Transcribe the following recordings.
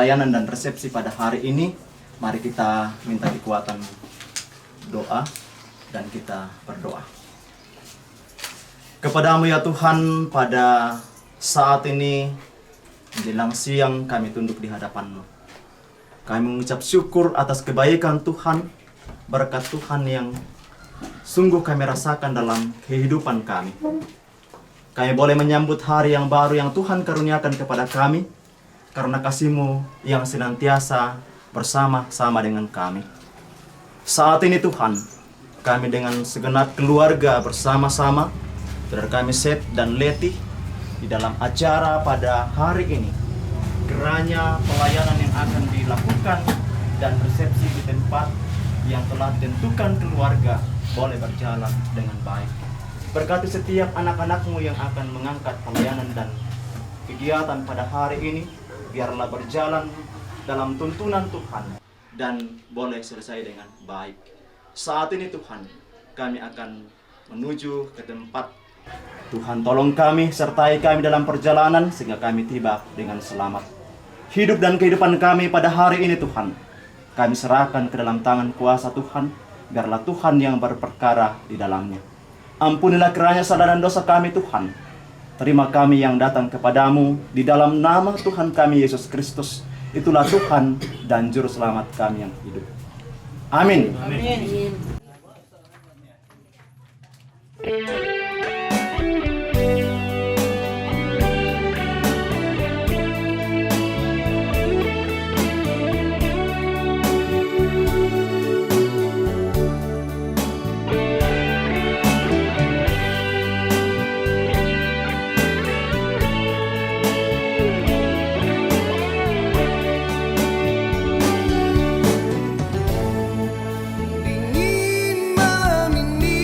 pelayanan dan resepsi pada hari ini. Mari kita minta kekuatan doa dan kita berdoa. Kepadamu ya Tuhan, pada saat ini menjelang siang kami tunduk di hadapan-Mu. Kami mengucap syukur atas kebaikan Tuhan, berkat Tuhan yang sungguh kami rasakan dalam kehidupan kami. Kami boleh menyambut hari yang baru yang Tuhan karuniakan kepada kami, karena kasih-Mu yang senantiasa bersama-sama dengan kami. Saat ini Tuhan, kami dengan segenap keluarga bersama-sama, saudara kami Seth dan Leti, di dalam acara pada hari ini. Kiranya pelayanan yang akan dilakukan dan resepsi di tempat yang telah ditentukan keluarga boleh berjalan dengan baik. Berkati setiap anak-anak-Mu yang akan mengangkat pelayanan dan kegiatan pada hari ini, biarlah berjalan dalam tuntunan Tuhan dan boleh selesai dengan baik. Saat ini Tuhan, kami akan menuju ke tempat. Tuhan tolong kami, sertai kami dalam perjalanan sehingga kami tiba dengan selamat. Hidup dan kehidupan kami pada hari ini Tuhan, kami serahkan ke dalam tangan kuasa Tuhan, biarlah Tuhan yang berperkara di dalamnya. Ampunilah kiranya salah dan dosa kami Tuhan. Terima kami yang datang kepadamu di dalam nama Tuhan kami Yesus Kristus. Itulah Tuhan dan Juru Selamat kami yang hidup. Amin. Amin. Dingin malam ini,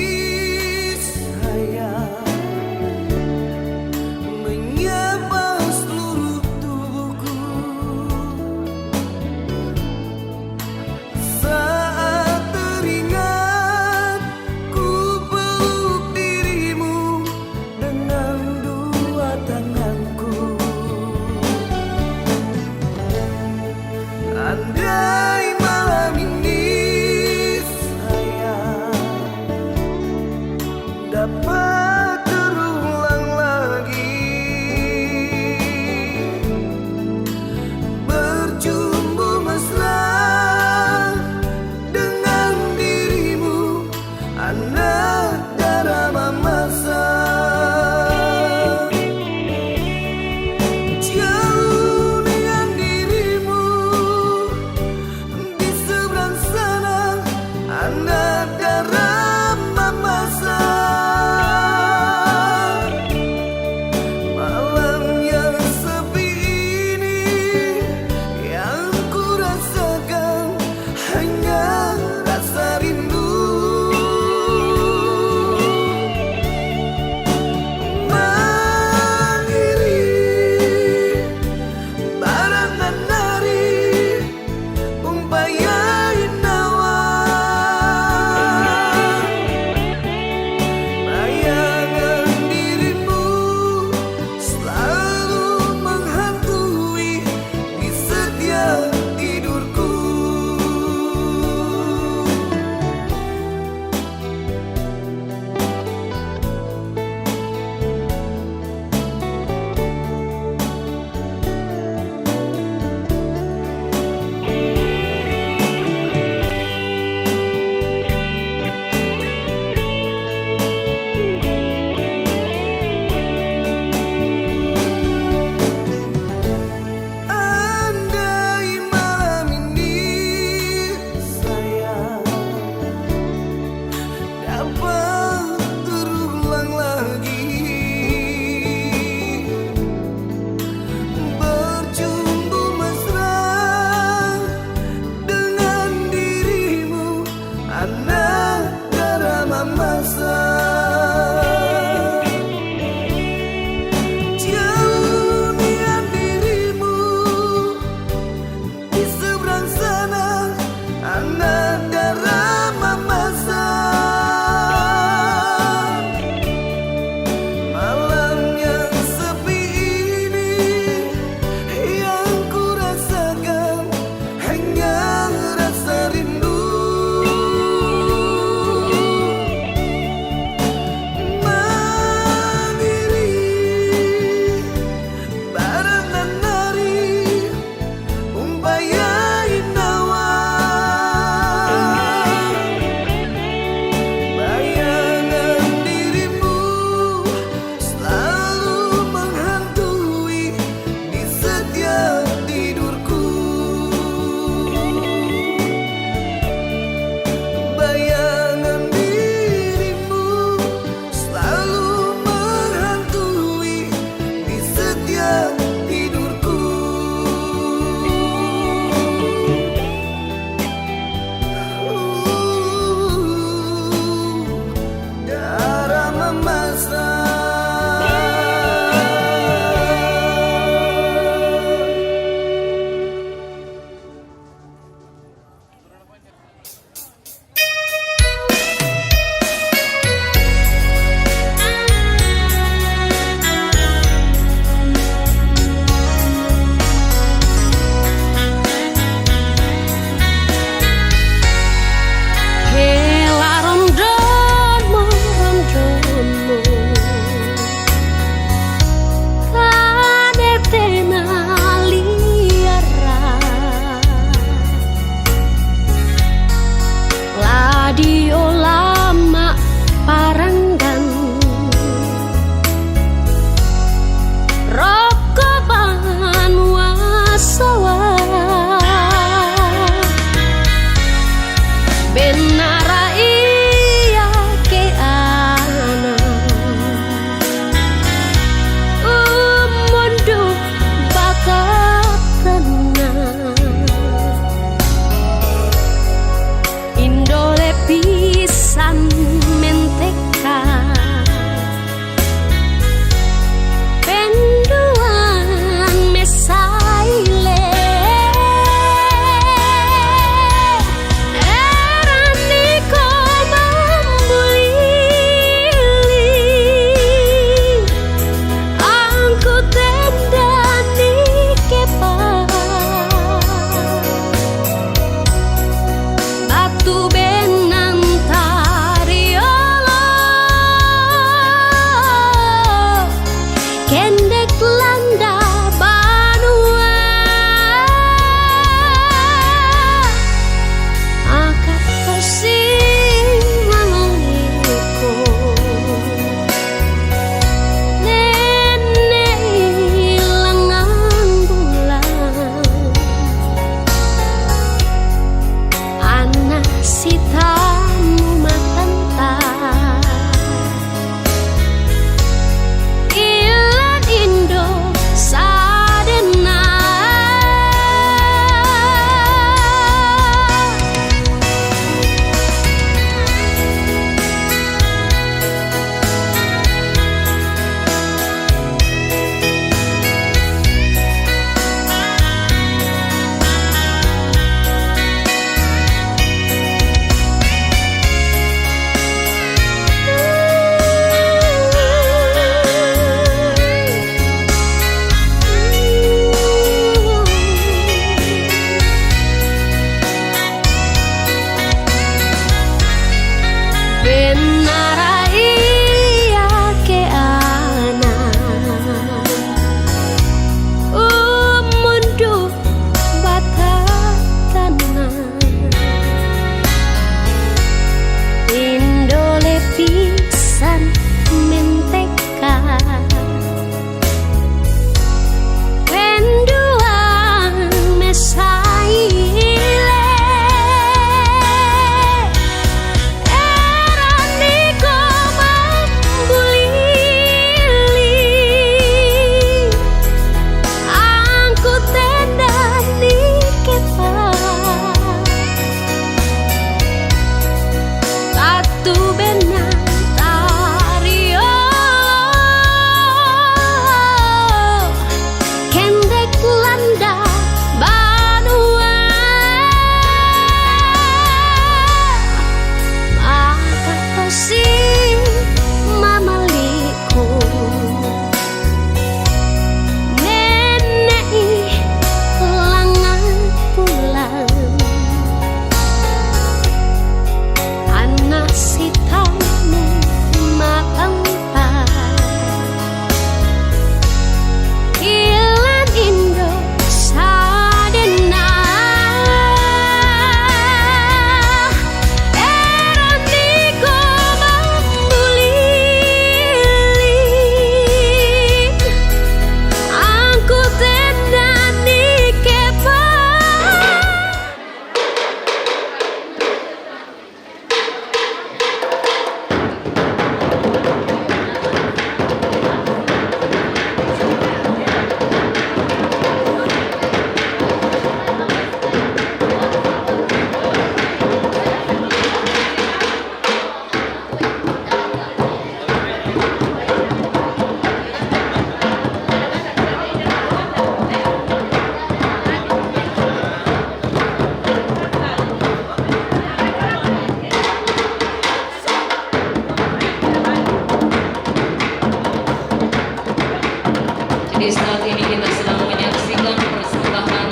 Jadi saat ini kita sedang menyaksikan persembahan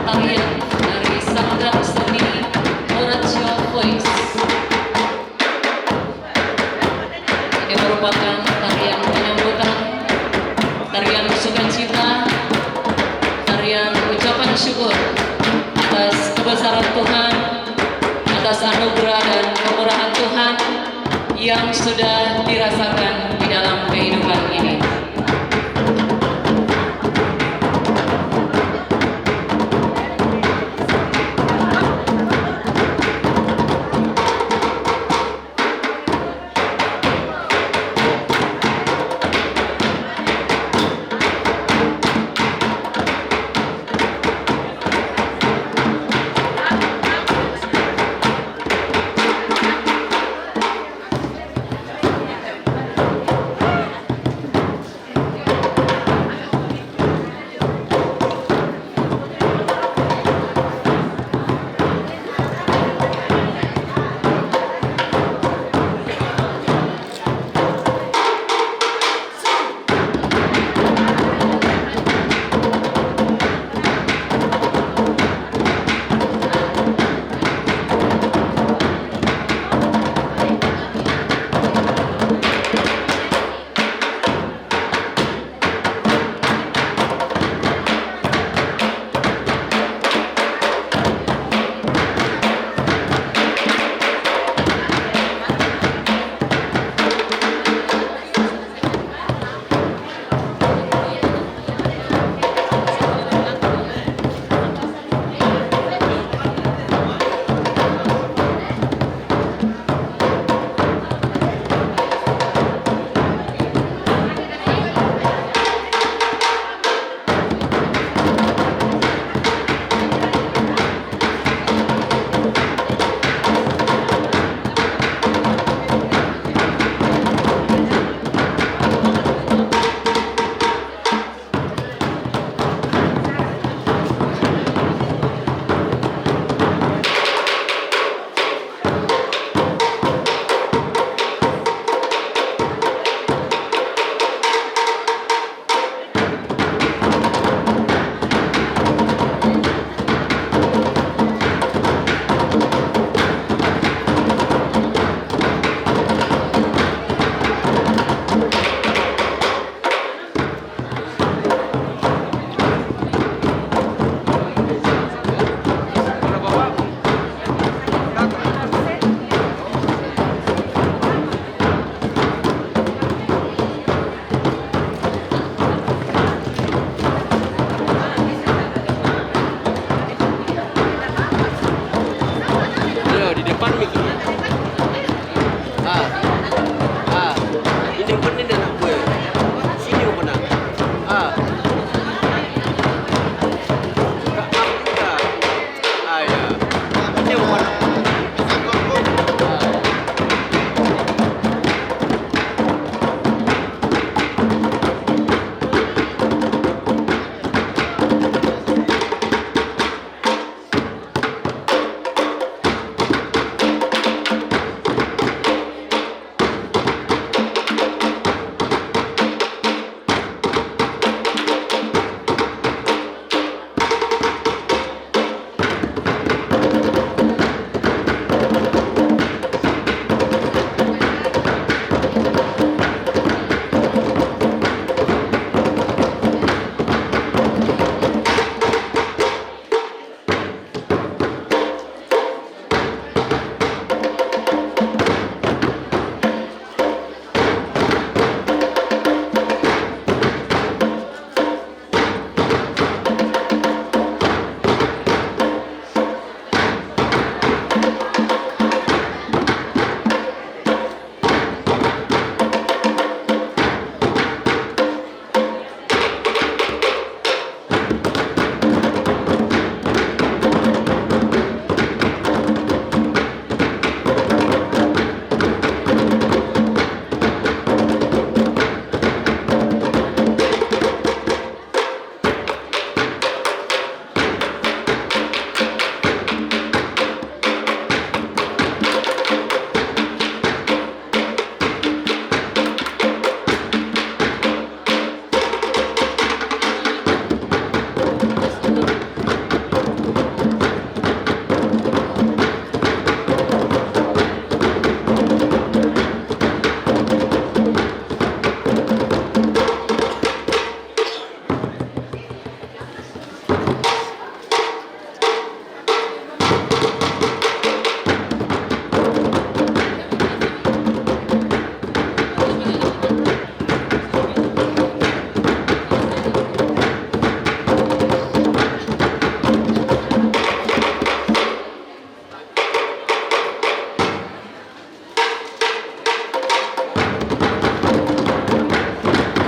tarian dari Sanggar Seni Oracio Voice. Ini merupakan tarian penyambutan, tarian sukacita, tarian ucapan syukur atas kebesaran Tuhan, atas anugerah dan kemurahan Tuhan yang sudah dirasakan di dalam kehidupan ini.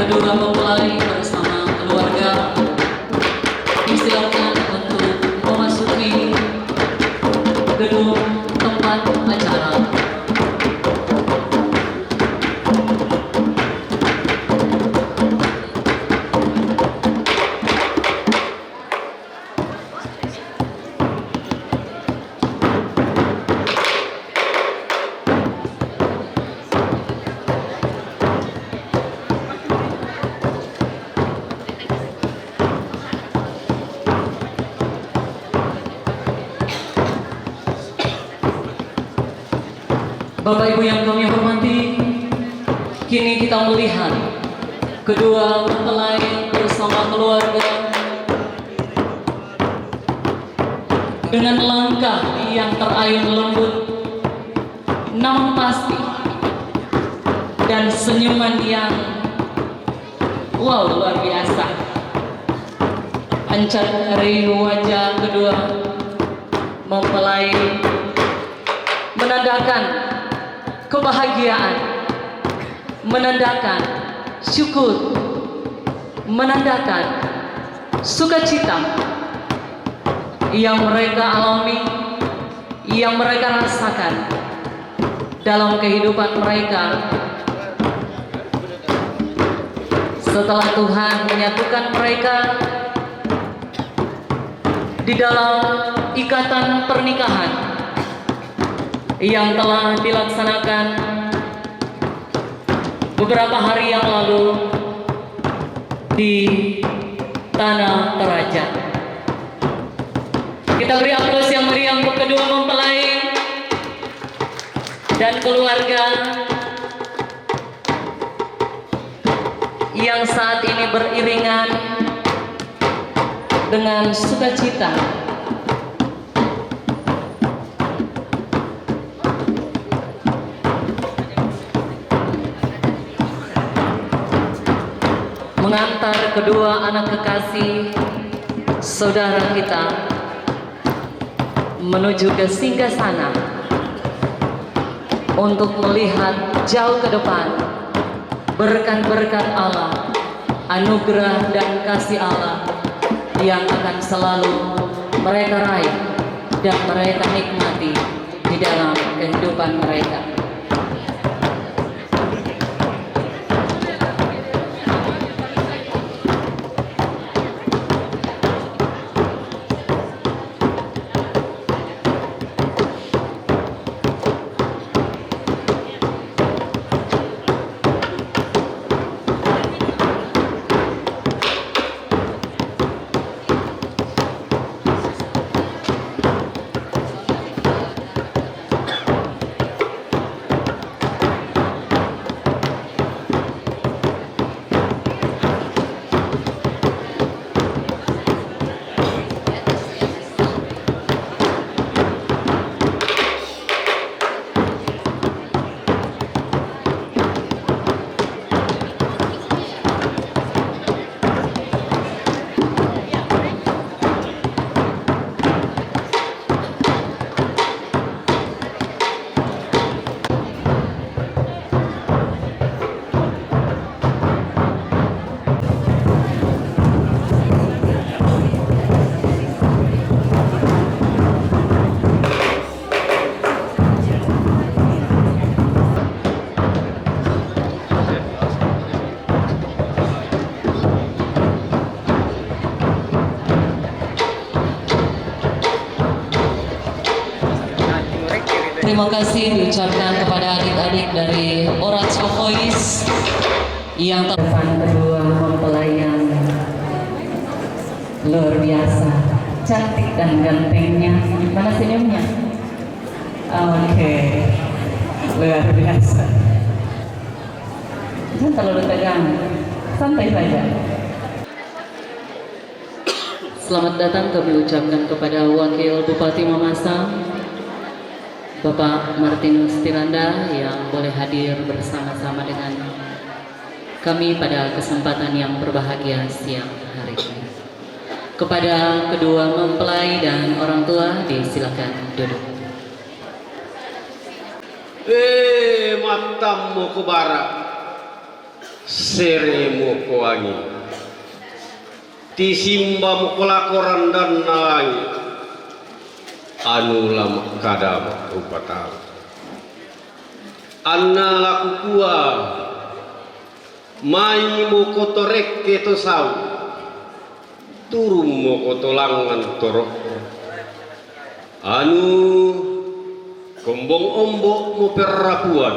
kedua mempelai bersama keluarga disilakan untuk memasuki gedung tempat acara. Bapak Ibu yang kami hormati, kini kita melihat kedua mempelai bersama keluarga dengan langkah yang terayun lembut, namun pasti, dan senyuman yang wow luar biasa. Pancar dari wajah kedua mempelai menandakan kebahagiaan, menandakan syukur, menandakan sukacita yang mereka alami, yang mereka rasakan dalam kehidupan mereka setelah Tuhan menyatukan mereka di dalam ikatan pernikahan yang telah dilaksanakan beberapa hari yang lalu di Tanah Toraja. Kita beri aplaus yang meriah untuk kedua mempelai dan keluarga yang saat ini beriringan dengan sukacita mengantar kedua anak kekasih saudara kita menuju ke singgasana untuk melihat jauh ke depan berkat-berkat Allah, anugerah dan kasih Allah yang akan selalu mereka raih dan mereka nikmati di dalam kehidupan mereka. Terima kasih diucapkan kepada adik-adik dari Oratio Voice yang depan kedua mempelai yang luar biasa, cantik dan gantengnya. Mana senyumnya? Oke, luar biasa. Jangan terlalu tegang, santai saja. Selamat datang kami ucapkan kepada Wakil Bupati Mamasa, Bapak Martinus Tiranda yang boleh hadir bersama-sama dengan kami pada kesempatan yang berbahagia siang hari ini. Kepada kedua mempelai dan orang tua disilakan duduk. Matamu ke barat. seremu koangi tisimba mukolakoran dan nalangi anu lama kadam rupata anna laku kua mai mukotorek keto sau turun mukotolangan torok anu kombong ombok mu perrapuan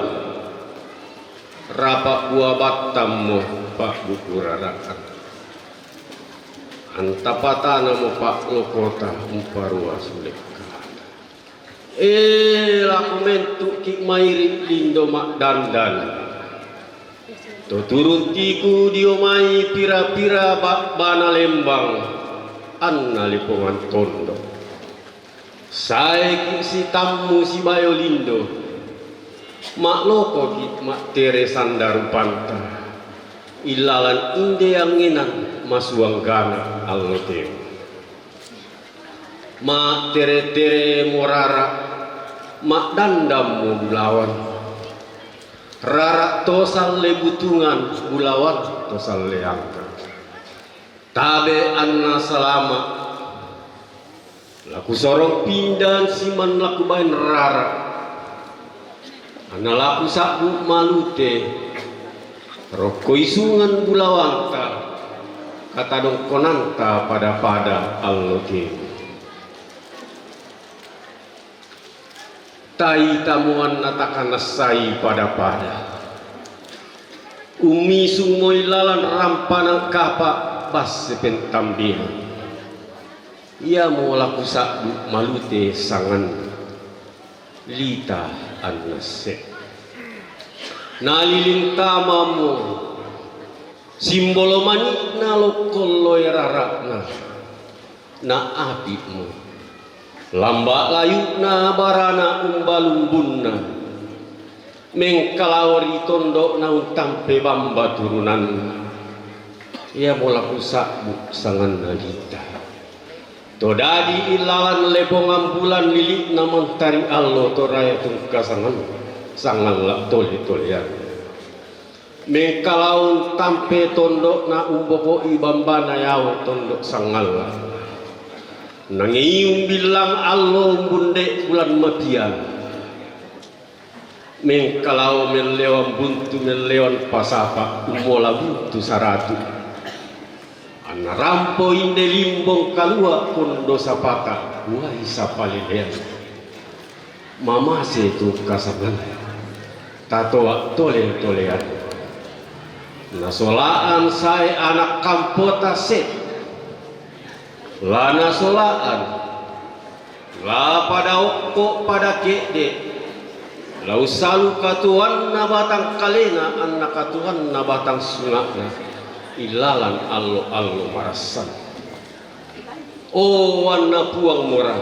rapak buah batam mu pak buku rarakan antapatana mu pak lokota umparua sulik laku mentuk ki mairi lindo mak dandan to turun tiku diomai pira-pira bak bana lembang anna lipongan tondo saya si tamu si bayo lindo mak loko ki mak tere sandaru panta ilalan inde anginan masuang gana allote mak tere-tere morara mak dandam bulawan rara tosal lebutungan bulawan tosal leangka tabe anna selama laku sorong pindan siman laku bain rara anna laku sabu malute roko isungan bulawanta kata dong konanta pada allote tai tamuan natakan nasai pada umi sumoy lalan rampanang kapa bas sepentambih ia mau laku sakbu malute sangan lita annase naliling tamamu simbolo mani nalokoloy rarakna na apimu lamba layu na barana umbalumbunna mengkalawari tondo na untampe bamba turunan ia molaku sakbu sangan nalita todadi ilalan lepong ambulan lilik na montari allo toraya tungka sangan lak toli-tolian mengkalaun tampe tondo na umboko ibamba na yaw tondo sangal nangiung bilang allo bunde bulan matian mengkalau melewan buntu melewan pasapa umola buntu saratu ana rampo inde limbong kalua kondo sapata wai sapalilean mama setu kasaban tatoa tole-tolean nasolaan saya anak kampota set lana solaan la pada okko pada kede lau salu katuan na batang kalena anak katuan na batang sungakna ilalan allo marasan oh wana puang murah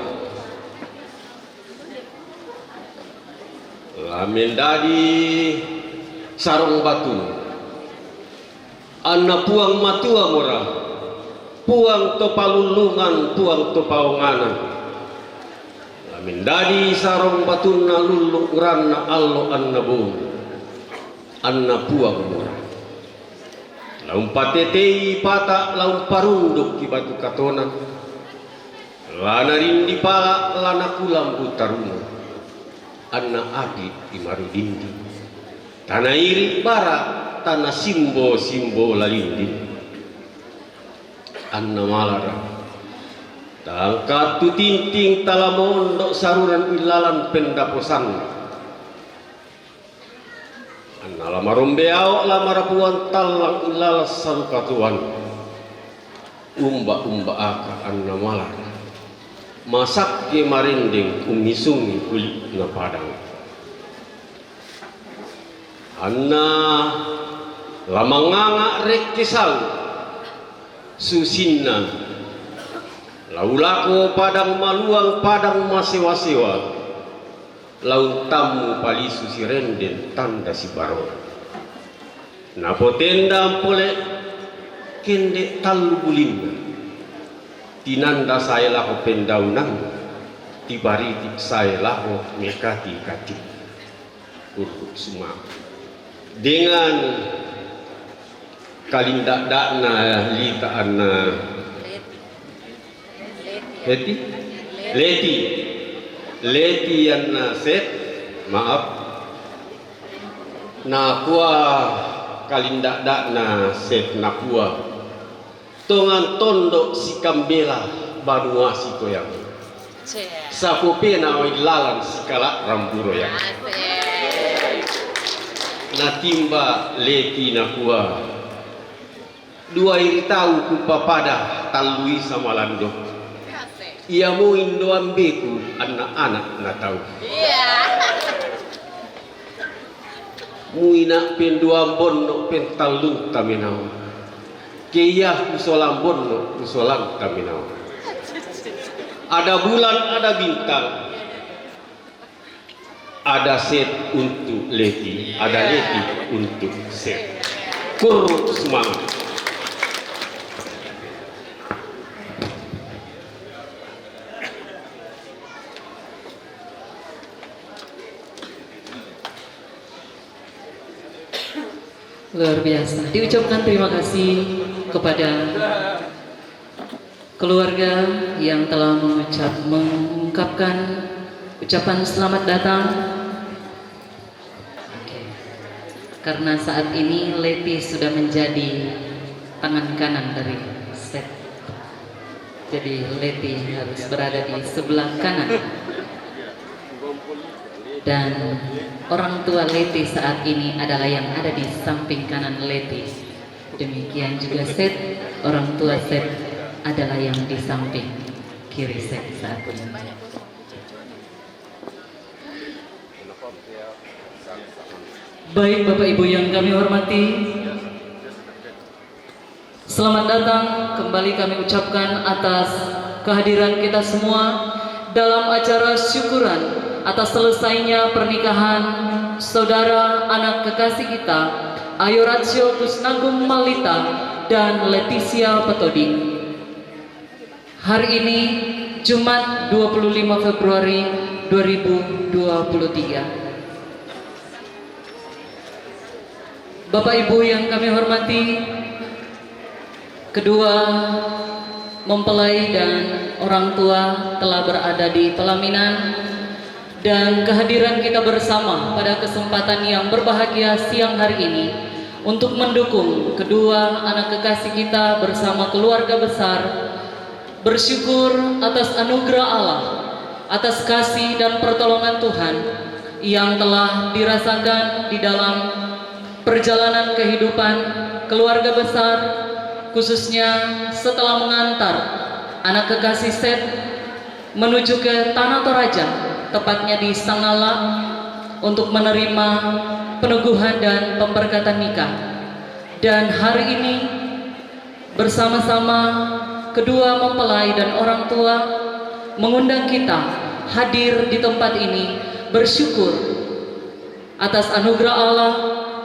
lamin dadi sarong batu anak puang matua murah puang to palulungan puang to paunganan lamin dadi sarong batuna lulung ranna allo annabu anna puang murah laum patetei pata laum parunduk ki batu katona lana rindi pala lana kulam putaruna anna adi imaru dindi tanah iri bara tanah simbo lalindi anna malara tangkat tu tinting talamondok saruran ilalan pendaposan anna lamarombeau lamarapuan talang ilalas sarukatuan umba aka anna malara masak ke marinding umisungi kulit na padang anna lamanganga rek kesal susinna laulako padang maluang padang masewa-sewa laun tamu pali susi renden tanda si baro napo tenda pole kende talu bulinna tinanda saya lako pendaunan tibariti saya lako mekati urut semua dengan kalindak dakna lita anna Leti anna set maaf nakua kalindak dakna set nakua tongan tondok si kambela banua si toyang sapu pena lalan sikala ramburo ya natimba leti nakua dua iri tahu ku papada talui sama lando ia mau indo ambeku anak-anak na tahu muina pen dua bonno pen talung taminau kiyah kusolam bonno kusolam taminau ada bulan ada bintang ada set untuk Leti ada Leti untuk set kurut semangat. Luar biasa. Diucapkan terima kasih kepada keluarga yang telah mengungkapkan ucapan selamat datang. Oke. Karena saat ini Leti sudah menjadi tangan kanan dari set. Jadi Leti harus berada di sebelah kanan. Dan orang tua Leti saat ini adalah yang ada di samping kanan Leti. Demikian juga Set, orang tua Set adalah yang di samping kiri Set saat ini. Baik Bapak Ibu yang kami hormati, selamat datang kembali kami ucapkan atas kehadiran kita semua dalam acara syukuran atas selesainya pernikahan saudara anak kekasih kita Ayoratio Kusnagum Malita dan Leticia Petoding. Hari ini Jumat 25 Februari 2023. Bapak Ibu yang kami hormati, kedua mempelai dan orang tua telah berada di pelaminan. Dan kehadiran kita bersama pada kesempatan yang berbahagia siang hari ini untuk mendukung kedua anak kekasih kita bersama keluarga besar, bersyukur atas anugerah Allah, atas kasih dan pertolongan Tuhan yang telah dirasakan di dalam perjalanan kehidupan keluarga besar, khususnya setelah mengantar anak kekasih Set menuju ke Tanah Toraja, tepatnya di Sangala, untuk menerima peneguhan dan pemberkatan nikah. Dan hari ini bersama-sama kedua mempelai dan orang tua mengundang kita hadir di tempat ini bersyukur atas anugerah Allah,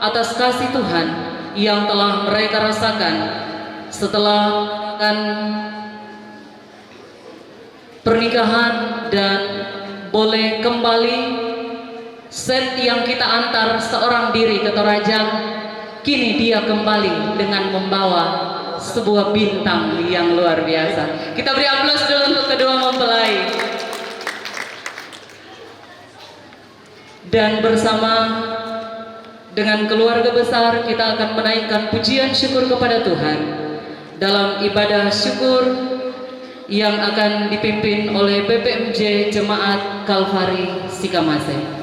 atas kasih Tuhan yang telah mereka rasakan setelah pernikahan dan boleh kembali Set yang kita antar seorang diri ke Toraja. Kini dia kembali dengan membawa sebuah bintang yang luar biasa. Kita beri aplaus dulu untuk kedua mempelai. Dan bersama dengan keluarga besar kita akan menaikkan pujian syukur kepada Tuhan dalam ibadah syukur yang akan dipimpin oleh BPMJ Jemaat Kalvari Sikamase.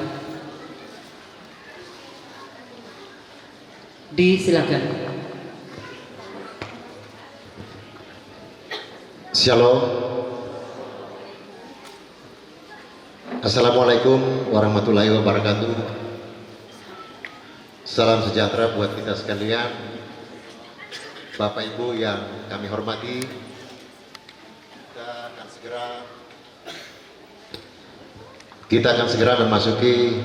Disilakan. Shalom. Assalamualaikum warahmatullahi wabarakatuh. Salam sejahtera buat kita sekalian. Bapak Ibu yang kami hormati, kita akan segera memasuki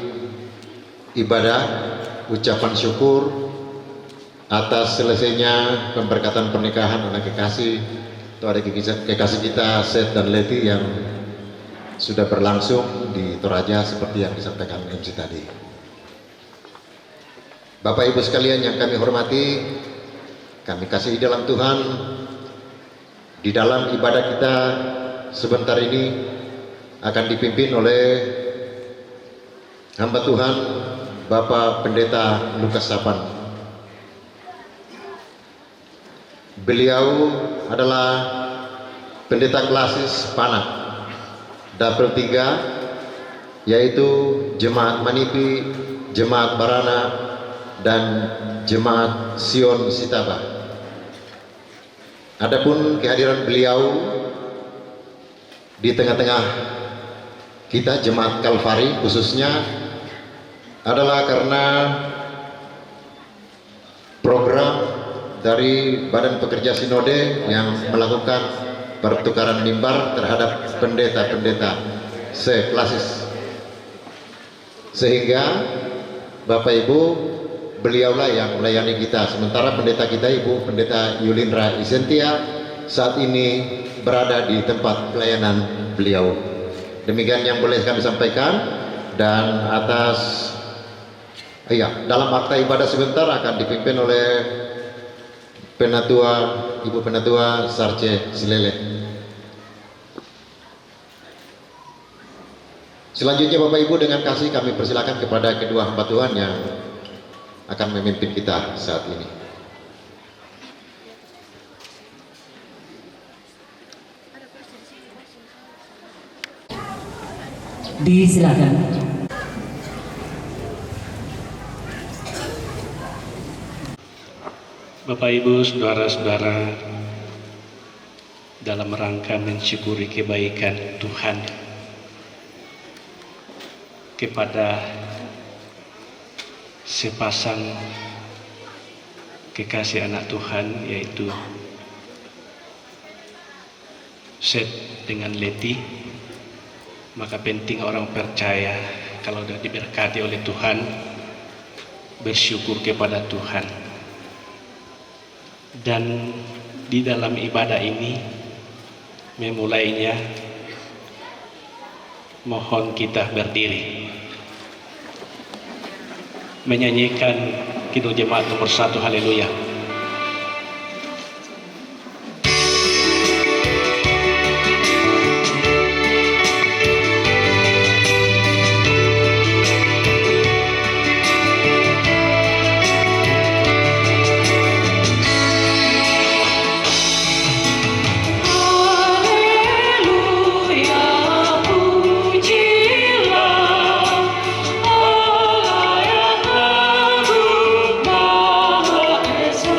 ibadah ucapan syukur atas selesainya pemberkatan pernikahan anak kekasih atau adik kekasih kita Set dan Leti yang sudah berlangsung di Toraja seperti yang disampaikan MC tadi. Bapak Ibu sekalian yang kami hormati, kami kasihi dalam Tuhan, di dalam ibadah kita sebentar ini akan dipimpin oleh hamba Tuhan Bapak Pendeta Lukas Sapan. Beliau adalah pendeta klasis Panak Dapel 3, yaitu Jemaat Manipi, Jemaat Barana, dan Jemaat Sion Sitaba. Adapun kehadiran beliau di tengah-tengah kita Jemaat Kalvari khususnya adalah karena program dari Badan Pekerja Sinode yang melakukan pertukaran mimbar terhadap pendeta-pendeta seklasis, sehingga Bapak Ibu beliaulah yang melayani kita, sementara pendeta kita Ibu Pendeta Yulindra Isentia saat ini berada di tempat pelayanan beliau. Demikian yang boleh kami sampaikan, dan dalam akta ibadah sebentar akan dipimpin oleh Penatua Ibu Penatua Sarce Silele. Selanjutnya Bapak Ibu, dengan kasih kami persilakan kepada kedua hamba Tuhan yang akan memimpin kita saat ini. Disilakan. Bapak Ibu, saudara-saudara, dalam rangka mensyukuri kebaikan Tuhan kepada sepasang kekasih anak Tuhan, yaitu Seth dengan Leti, maka penting orang percaya kalau sudah diberkati oleh Tuhan bersyukur kepada Tuhan. Dan di dalam ibadah ini memulainya, mohon kita berdiri menyanyikan Kidung Jemaat nomor 1, haleluya. Esa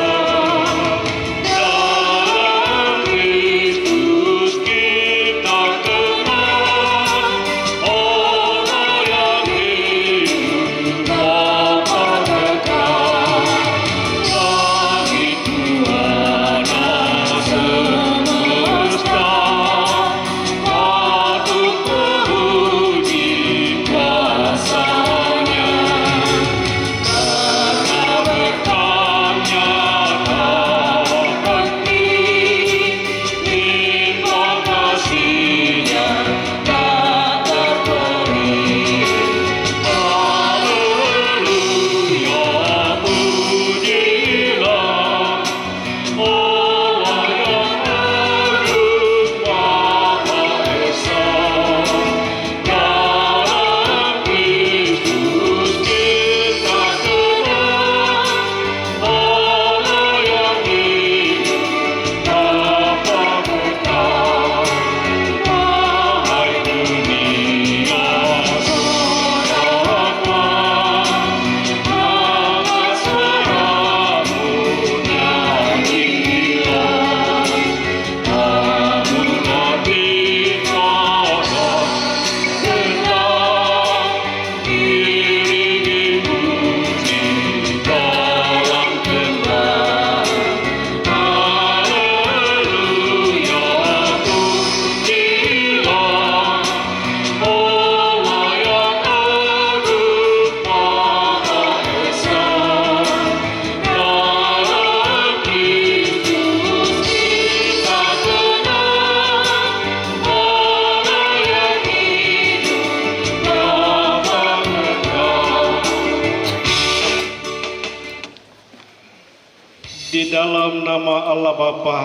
dalam nama Allah Bapa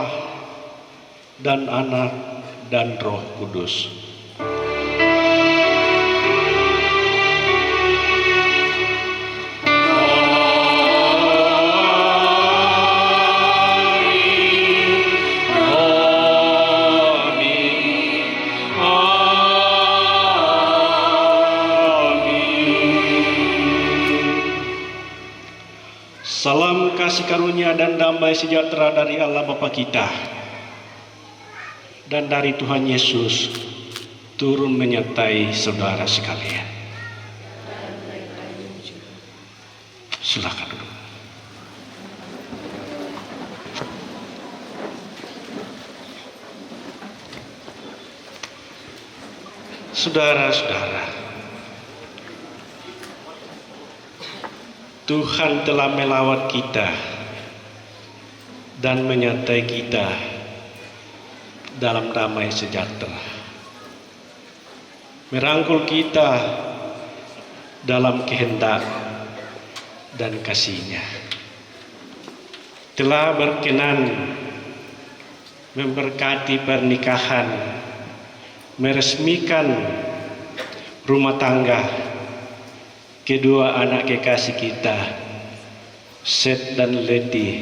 dan Anak dan Roh Kudus. Salam kasih karunia dan damai sejahtera dari Allah Bapa kita dan dari Tuhan Yesus turun menyertai saudara sekalian. Silakan duduk. Saudara-saudara, Tuhan telah melawat kita dan menyertai kita dalam damai sejahtera, merangkul kita dalam kehendak dan kasih-Nya, telah berkenan memberkati pernikahan, meresmikan rumah tangga kedua anak kekasih kita, Seth dan Leti,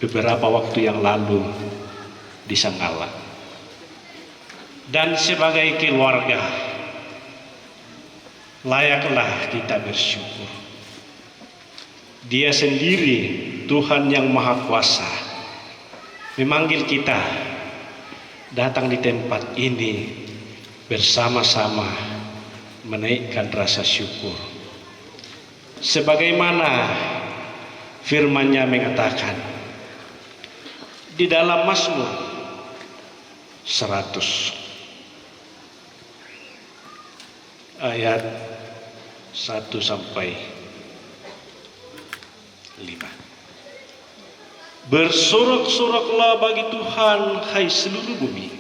beberapa waktu yang lalu di Sanggala. Dan sebagai keluarga, layaklah kita bersyukur. Dia sendiri, Tuhan yang Maha Kuasa, memanggil kita datang di tempat ini bersama-sama menaikkan rasa syukur. Sebagaimana firman-Nya mengatakan di dalam Mazmur 100 ayat 1 sampai 5. Bersorak-soraklah bagi Tuhan, hai seluruh bumi.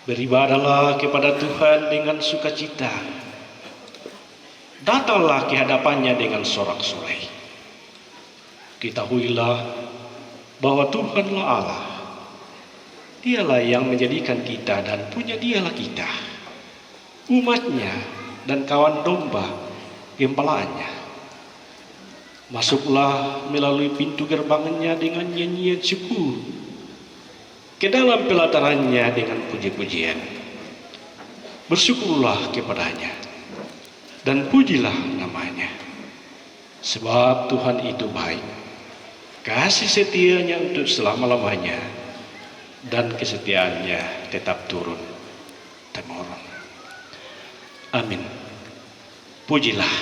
Beribadahlah kepada Tuhan dengan sukacita. Datanglah ke hadapan-Nya dengan sorak-sorai. Ketahuilah bahwa Tuhanlah Allah. Dialah yang menjadikan kita dan punya Dialah kita, umat-Nya dan kawan domba gembalaannya. Masuklah melalui pintu gerbang-Nya dengan nyanyian syukur, ke dalam pelataran-Nya dengan puji-pujian. Bersyukurlah kepada-Nya dan pujilah nama-Nya, sebab Tuhan itu baik, kasih setia-Nya untuk selama-lamanya, dan kesetiaan-Nya tetap turun-temurun. Amin. Pujilah